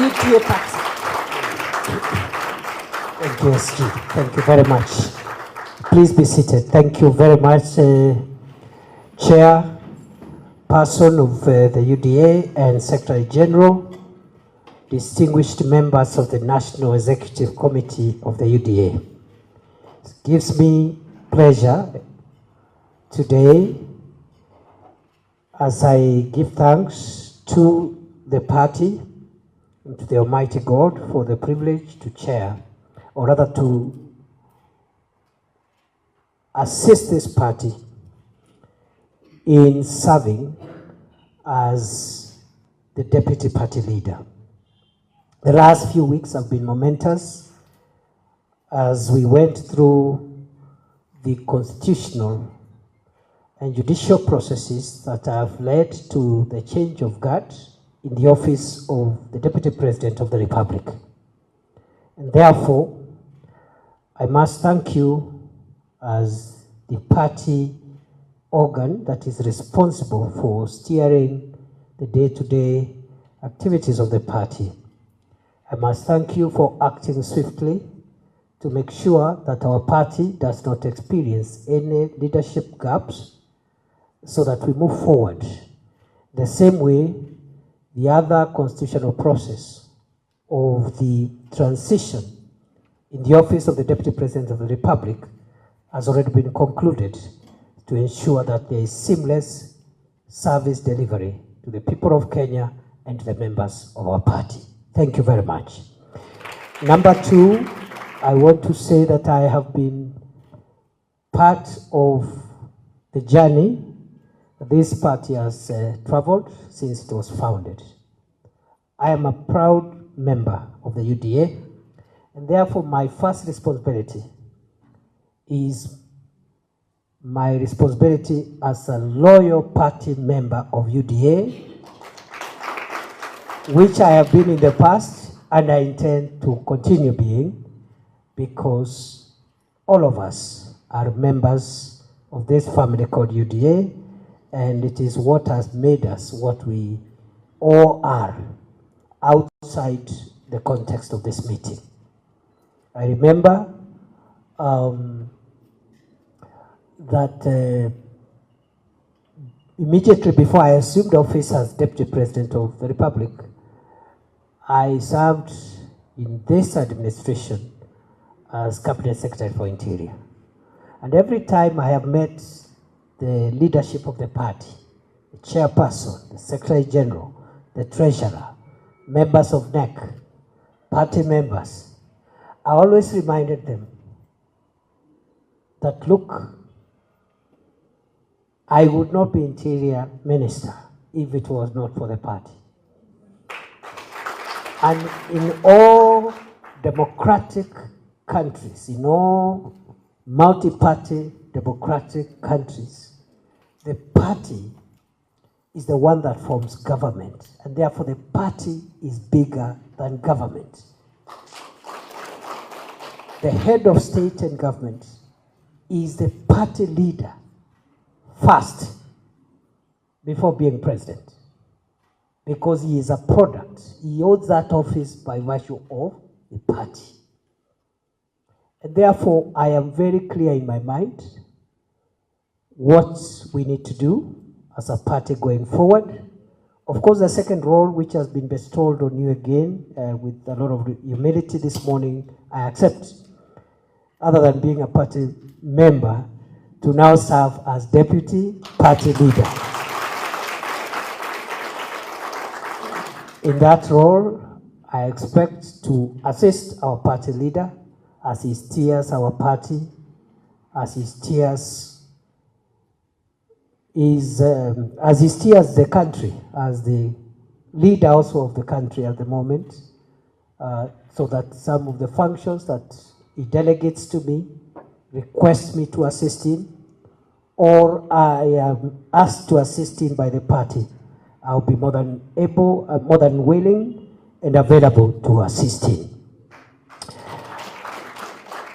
UDA party. Thank you, SG. Thank you very much. Please be seated. Thank you very much, Chairperson of the UDA and Secretary General, distinguished members of the National Executive Committee of the UDA. It gives me pleasure today as I give thanks to the party and to the Almighty God for the privilege to chair, or rather to assist this party in serving as the deputy party leader. The last few weeks have been momentous as we went through the constitutional and judicial processes that have led to the change of guard in the office of the Deputy President of the Republic. And therefore, I must thank you as the party organ that is responsible for steering the day-to-day activities of the party. I must thank you for acting swiftly to make sure that our party does not experience any leadership gaps so that we move forward. The same way, the other constitutional process of the transition in the office of the Deputy President of the Republic has already been concluded to ensure that there is seamless service delivery to the people of Kenya and to the members of our party. Thank you very much. Number two, I want to say that I have been part of the journey this party has traveled since it was founded. I am a proud member of the UDA, and therefore my first responsibility is my responsibility as a loyal party member of UDA, which I have been in the past and I intend to continue being, because all of us are members of this family called UDA, and it is what has made us what we all are outside the context of this meeting. I remember that immediately before I assumed office as Deputy President of the Republic, I served in this administration as Cabinet Secretary for Interior. And every time I have met the leadership of the party, the chairperson, the Secretary General, the Treasurer, members of NEC, party members, I always reminded them that, look, I would not be Interior Minister if it was not for the party. And in all democratic countries, in all multi-party democratic countries, the party is the one that forms government, and therefore the party is bigger than government. The head of state and government is the party leader first before being president, because he is a product. He holds that office by virtue of the party. And therefore, I am very clear in my mind what we need to do as a party going forward. Of course, the second role, which has been bestowed on you again with a lot of humility this morning, I accept, other than being a party member, to now serve as deputy party leader. In that role, I expect to assist our party leader as he steers our party, as he steers the country, as the leader also of the country at the moment, so that some of the functions that he delegates to me, requests me to assist him, or I am asked to assist him by the party, I'll be more than able, more than willing and available to assist him.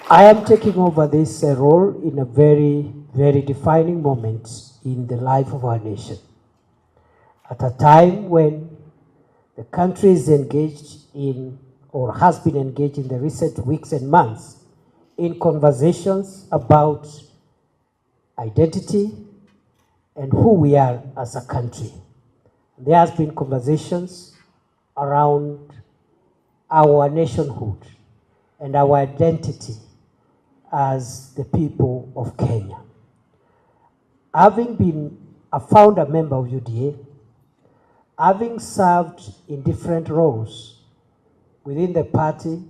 I am taking over this role in a very, very defining moment in the life of our nation. At a time when The country is engaged in, or has been engaged in the recent weeks and months, in conversations about identity and who we are as a country. There has been conversations around our nationhood and our identity as the people of Kenya. Having been a founder member of UDA, having served in different roles within the party,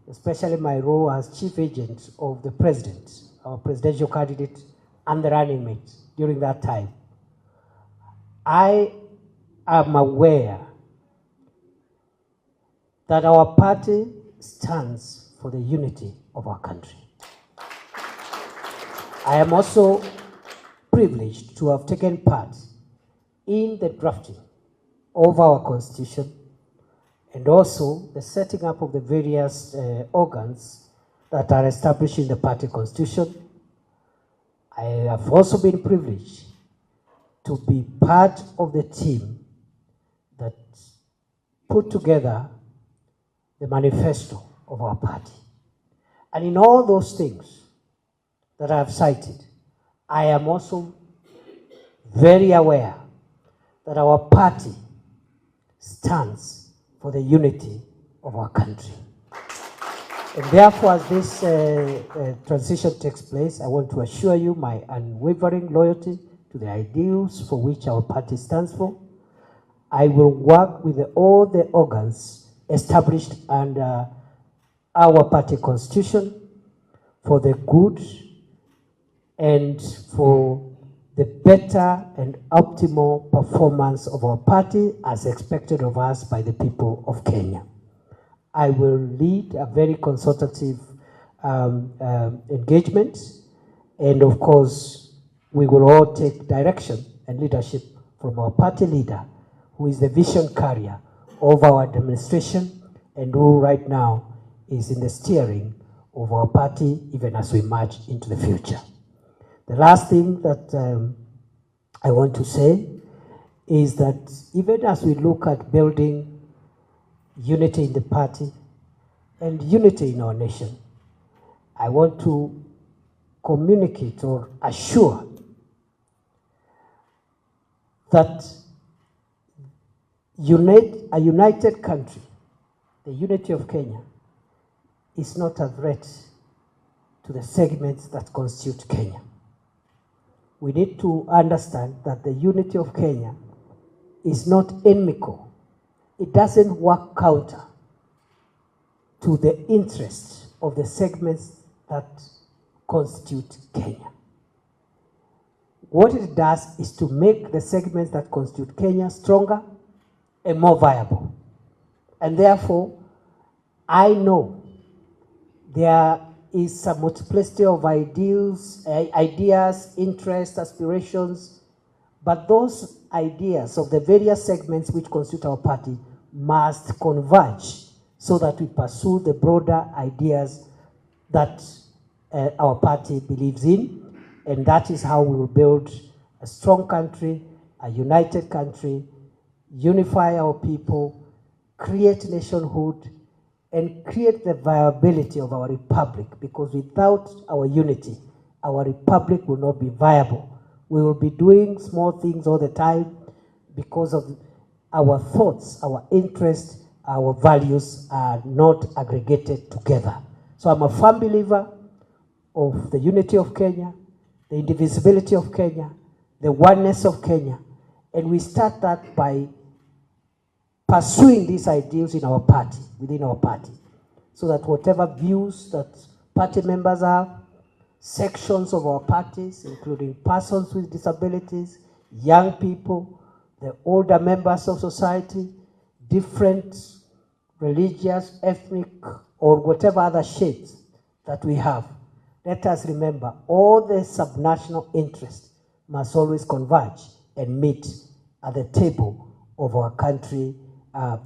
especially my role as chief agent of the president, our presidential candidate, and the running mate during that time, I am aware that our party stands for the unity of our country. I am also privileged to have taken part in the drafting of our constitution and also the setting up of the various organs that are established in the party constitution. I have also been privileged to be part of the team that put together the manifesto of our party. And in all those things that I have cited, I am also very aware that our party stands for the unity of our country. And therefore, as this transition takes place, I want to assure you my unwavering loyalty to the ideals for which our party stands for. I will work with all the organs established under our party constitution for the good and for the better and optimal performance of our party as expected of us by the people of Kenya. I will lead a very consultative engagement, and of course, we will all take direction and leadership from our party leader, who is the vision carrier of our administration and who right now is in the steering of our party even as we march into the future. The last thing that I want to say is that even as we look at building unity in the party and unity in our nation, I want to communicate or assure that a united country, the unity of Kenya, is not a threat to the segments that constitute Kenya. We need to understand that the unity of Kenya is not inimical. It doesn't work counter to the interests of the segments that constitute Kenya. What it does is to make the segments that constitute Kenya stronger and more viable. And therefore, I know there is a multiplicity of ideas, interests, aspirations, but those ideas of the various segments which constitute our party must converge so that we pursue the broader ideas that our party believes in, and that is how we will build a strong country, a united country, unify our people, create nationhood, and create the viability of our republic, because without our unity, our republic will not be viable. We will be doing small things all the time because of our thoughts, our interests, our values are not aggregated together. So I'm a firm believer of the unity of Kenya, the indivisibility of Kenya, the oneness of Kenya, and we start that by pursuing these ideals in our party, within our party, so that whatever views that party members have, sections of our parties, including persons with disabilities, young people, the older members of society, different religious, ethnic, or whatever other shades that we have, let us remember all the subnational interests must always converge and meet at the table of our country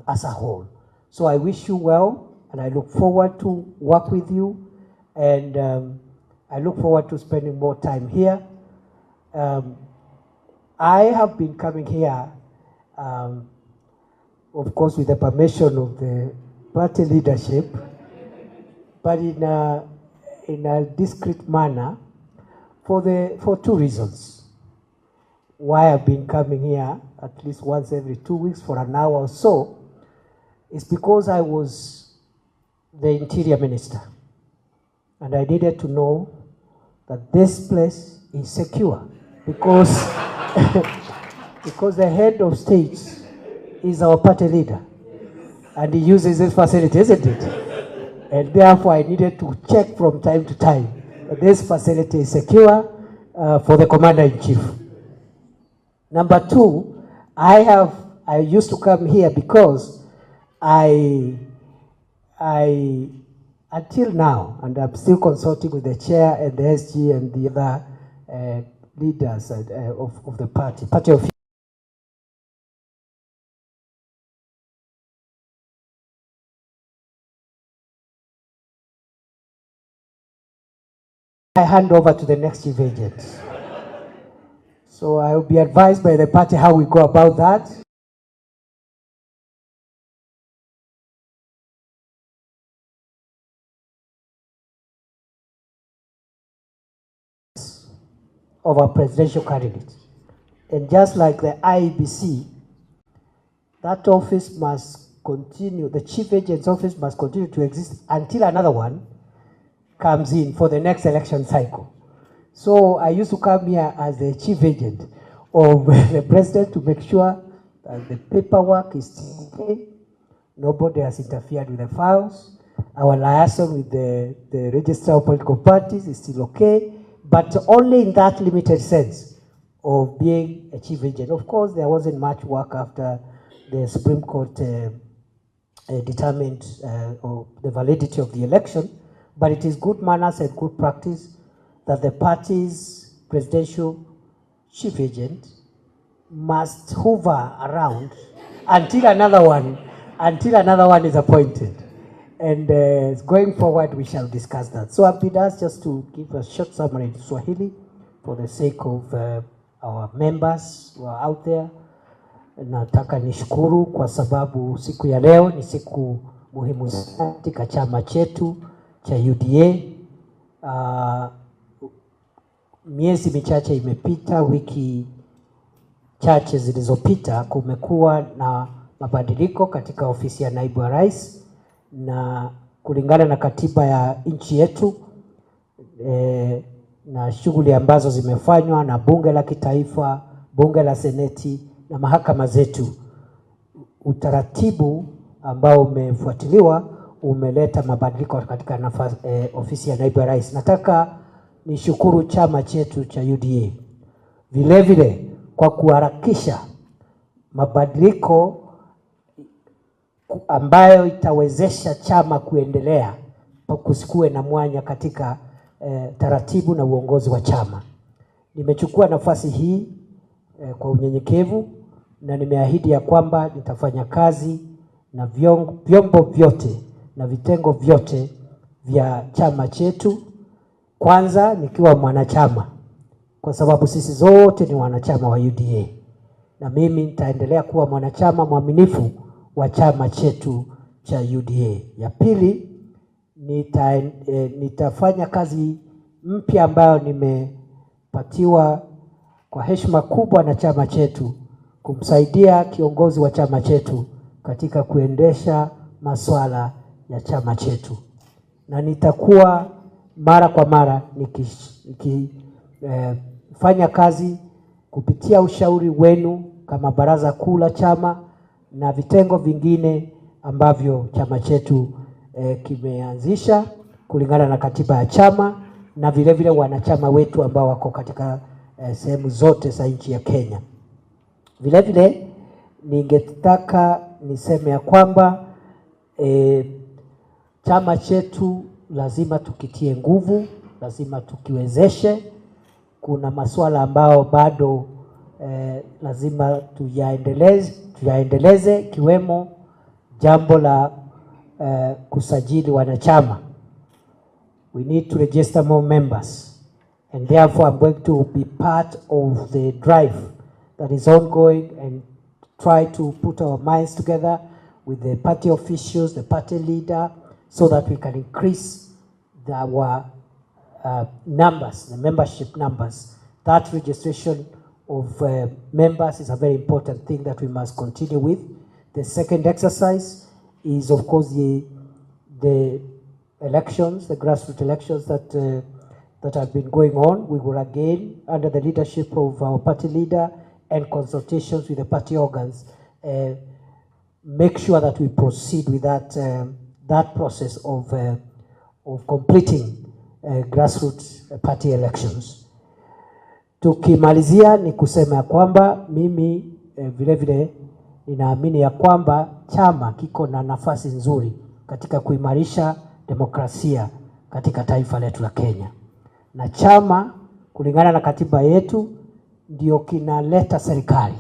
as a whole. So I wish you well, and I look forward to work with you, and I look forward to spending more time here. I have been coming here of course with the permission of the party leadership, but in a discreet manner for two reasons. Why I've been coming here at least once every 2 weeks for an hour or so is because I was the Interior Minister and I needed to know that this place is secure because because the head of state is our party leader and he uses this facility, isn't it? And therefore I needed to check from time to time that this facility is secure for the Commander-in-Chief. Number two, I used to come here because I until now, and I'm still consulting with the chair and the SG and the other leaders of the party of I hand over to the next chief agent. So I will be advised by the party how we go about that. Of our presidential candidate. And just like the IEBC, that office must continue, the chief agent's office must continue to exist until another one comes in for the next election cycle. So I used to come here as the chief agent of the president to make sure that the paperwork is still okay. Nobody has interfered with the files. Our liaison with the register of political parties is still okay, but only in that limited sense of being a chief agent. Of course, there wasn't much work after the Supreme Court determined the validity of the election, but it is good manners and good practice that the party's presidential chief agent must hover around until another one is appointed. And going forward, we shall discuss that. So I've been asked just to give a short summary in Swahili for the sake of our members who are out there. Nataka nishukuru kwa sababu siku ya leo ni siku muhimu sana katika chama chetu cha UDA. Miezi michache imepita, wiki chache zilizopita, kumekuwa na mabadiliko katika ofisi ya naibu wa rais, na kulingana na katiba ya nchi yetu na shughuli ambazo zimefanywa na bunge la kitaifa, bunge la seneti na mahakama zetu, utaratibu ambao umefuatiliwa umeleta mabadiliko katika ofisi ya naibu wa rais. Nataka nishukuru chama chetu cha UDA vile vile kwa kuharakisha mabadiliko ambayo itawezesha chama kuendelea, kusikue na mwanya katika taratibu na uongozi wa chama. Nimechukua nafasi hii kwa unyenyekevu na nimeahidi ya kwamba nitafanya kazi na vyombo vyote na vitengo vyote vya chama chetu, kwanza nikiwa mwanachama, kwa sababu sisi zote ni wanachama wa UDA, na mimi nitaendelea kuwa mwanachama mwaminifu wa chama chetu cha UDA. Ya pili, nitafanya kazi mpya ambayo nimepatiwa kwa heshima kubwa na chama chetu, kumsaidia kiongozi wa chama chetu katika kuendesha masuala ya chama chetu. Na nitakuwa mara kwa mara nikifanya kazi kupitia ushauri wenu kama baraza kuu la chama na vitengo vingine ambavyo chama chetu kimeanzisha kulingana na katiba ya chama, na vile vile wanachama wetu ambao wako katika sehemu zote za nchi ya Kenya. Vile vile ningetaka niseme ya kwamba chama chetu lazima tukitie nguvu, lazima tukiwezeshe. Kuna masuala ambao bado lazima tuyaendeleze kiwemo jambo la kusajili wanachama. We need to register more members, and therefore I'm going to be part of the drive that is ongoing and try to put our minds together with the party officials, the party leader, so that we can increase our numbers, the membership numbers. That registration of members is a very important thing that we must continue with. The second exercise is, of course, the elections, the grassroots elections that have been going on. We will again, under the leadership of our party leader and consultations with the party organs, make sure that we proceed with that process of completing grassroots party elections. Tukimalizia ni kusema ya kwamba mimi vile vile ninaamini ya kwamba chama kiko na nafasi nzuri katika kuimarisha demokrasia katika taifa letu la Kenya. Na chama kulingana na katiba yetu ndio kinaleta serikali.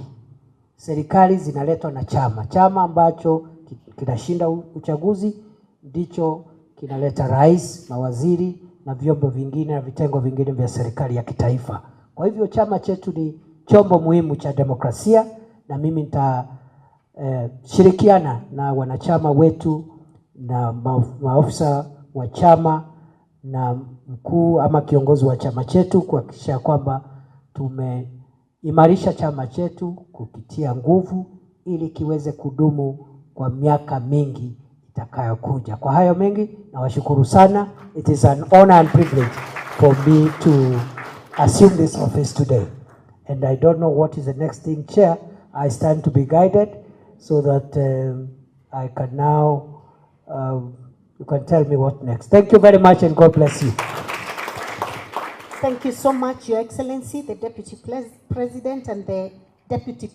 Serikali zinaletwa na chama. Chama ambacho kinashinda uchaguzi ndicho kinaleta rais, mawaziri na vyombo vingine na vitengo vingine vya serikali ya kitaifa. Kwa hivyo chama chetu ni chombo muhimu cha demokrasia, na mimi shirikiana na wanachama wetu na maafisa wa chama na mkuu ama kiongozi wa chama chetu kuhakikisha kwamba tumeimarisha chama chetu kukitia nguvu ili kiweze kudumu kwa miaka mingi itakayokuja. Kwa hayo mengi nawashukuru sana. It is an honor and privilege for me to assume this office today. And I don't know what is the next thing, Chair. I stand to be guided so that I can now, you can tell me what next. Thank you very much and God bless you. Thank you so much, Your Excellency, the Deputy President and the Deputy